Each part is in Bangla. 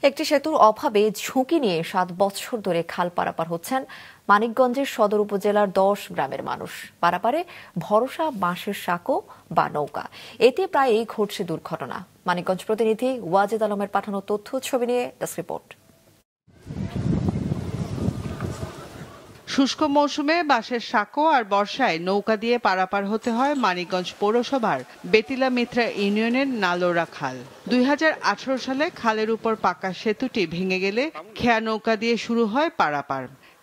একটি সেতুর অভাবে ঝুঁকি নিয়ে 7 বছর ধরে খাল পারাপার হচ্ছেন মানিকগঞ্জের সদর উপজেলার 10 গ্রামের মানুষ। পারাপারে ভরসা বাঁশের সাঁকো বা নৌকা, এতে প্রায়ই ঘটছে দুর্ঘটনা। মানিকগঞ্জ প্রতিনিধি ওয়াজেদ আলমের পাঠানো তথ্য ছবি নিয়ে ডেস্ক রিপোর্ট। শুষ্ক মৌসুমে বাঁশের সাঁকো আর বর্ষায় নৌকা দিয়ে পারাপার হতে হয় মানিকগঞ্জ পৌরসভার বেতিলা মিত্রা ইউনিয়নের নালোরা খাল। 2018 সালে খালের উপর পাকা সেতুটি ভেঙে গেলে খেয়া নৌকা দিয়ে শুরু হয় পারাপার।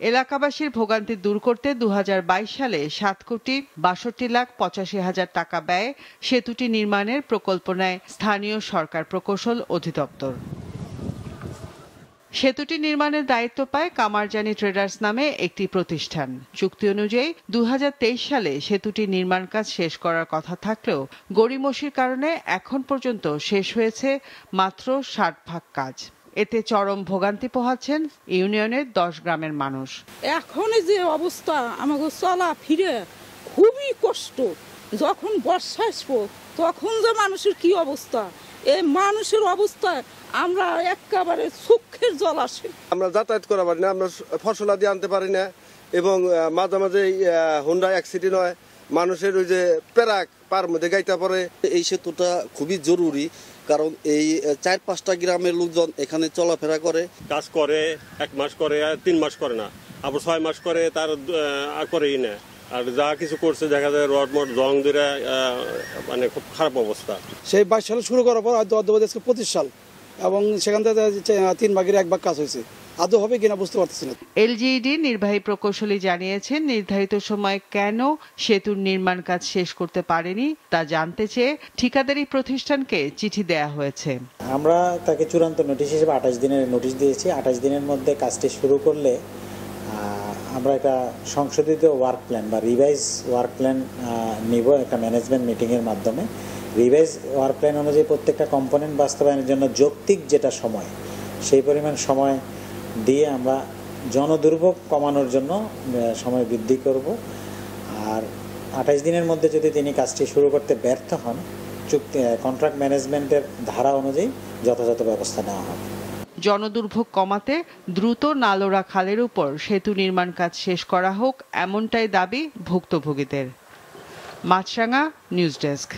এলাকাবাসীর ভোগান্তি দূর করতে 2022 সালে 7,62,85,000 টাকা ব্যয়ে সেতুটি নির্মাণের প্রকল্প নেয় স্থানীয় সরকার প্রকৌশল অধিদপ্তর। সেতুটি নির্মাণের দায়িত্ব পায় কামারজানি ট্রেডার্স নামে একটি প্রতিষ্ঠান। চুক্তি অনুযায়ী 2023 সালে সেতুটি নির্মাণ কাজ শেষ করার কথা থাকলেও গড়িমসির কারণে এখন পর্যন্ত শেষ হয়েছে মাত্র 60% কাজ। এতে চরম ভোগান্তি পোহাচ্ছেন ইউনিয়নের 10 গ্রামের মানুষ। এখন যে অবস্থা, আমাকে চলা ফিরে খুবই কষ্ট। যখন বর্ষা আসবো তখন যে মানুষের কি অবস্থা, এই মানুষের অবস্থায় আমরা একেবারে চোখের জল আসে। আমরা যাতায়াত করা পারি না, আমরা ফসল আদি আনতে পারি না, এবং মাঝে মাঝে হুন্ডা অ্যাক্সিডেন্ট হয়, মানুষের ওই যে পেরাক পার মধ্যে গাইতে পারে। এই সেতুটা খুবই জরুরি, কারণ এই 4-5টা গ্রামের লোকজন এখানে চলাফেরা করে। কাজ করে 1 মাস করে, 3 মাস করে না, আবার 6 মাস করে, তার করেই না। আর যা কিছু করছে দেখা যায় রড মড জং ধরে, মানে খুব খারাপ অবস্থা। সেই 22 সালে শুরু করার পর 25 সাল, এবং সেখান থেকে 3 ভাগের 1 ভাগ কাজ হয়েছে। আদৌ হবে কিনা বুঝতে পারতেছি না। এলজিইডি নির্বাহী প্রকৌশলী জানিয়েছেন, নির্ধারিত সময় কেন সেতুর নির্মাণ কাজ শেষ করতে পারেনি তা জানতে চেয়ে ঠিকাদারি প্রতিষ্ঠানকে চিঠি দেয়া হয়েছে। আমরা তাকে চূড়ান্ত নোটিশ হিসেবে 28 দিনের নোটিশ দিয়েছি। 28 দিনের মধ্যে কাজটি শুরু করলে আমরা একটা সংশোধিত ওয়ার্ক প্ল্যান বা রিভাইজ ওয়ার্ক প্ল্যান নিব একটা ম্যানেজমেন্ট মিটিংয়ের মাধ্যমে। রিভাইজ ওয়ার্ক প্ল্যান অনুযায়ী প্রত্যেকটা কম্পোনেন্ট বাস্তবায়নের জন্য যৌক্তিক যেটা সময়, সেই পরিমাণ সময় দিয়ে আমরা জনদুর্ভোগ কমানোর জন্য সময় বৃদ্ধি করব। আর 28 দিনের মধ্যে যদি তিনি কাজটি শুরু করতে ব্যর্থ হন, চুক্তি কন্ট্রাক্ট ম্যানেজমেন্টের ধারা অনুযায়ী যথাযথ ব্যবস্থা নেওয়া হবে। জনদুর্ভোগ কমাতে দ্রুত নালোরা খালের উপর সেতু নির্মাণ কাজ শেষ করা হোক, এমনটাই দাবি ভুক্তভোগীদের। মাছরাঙা নিউজ ডেস্ক।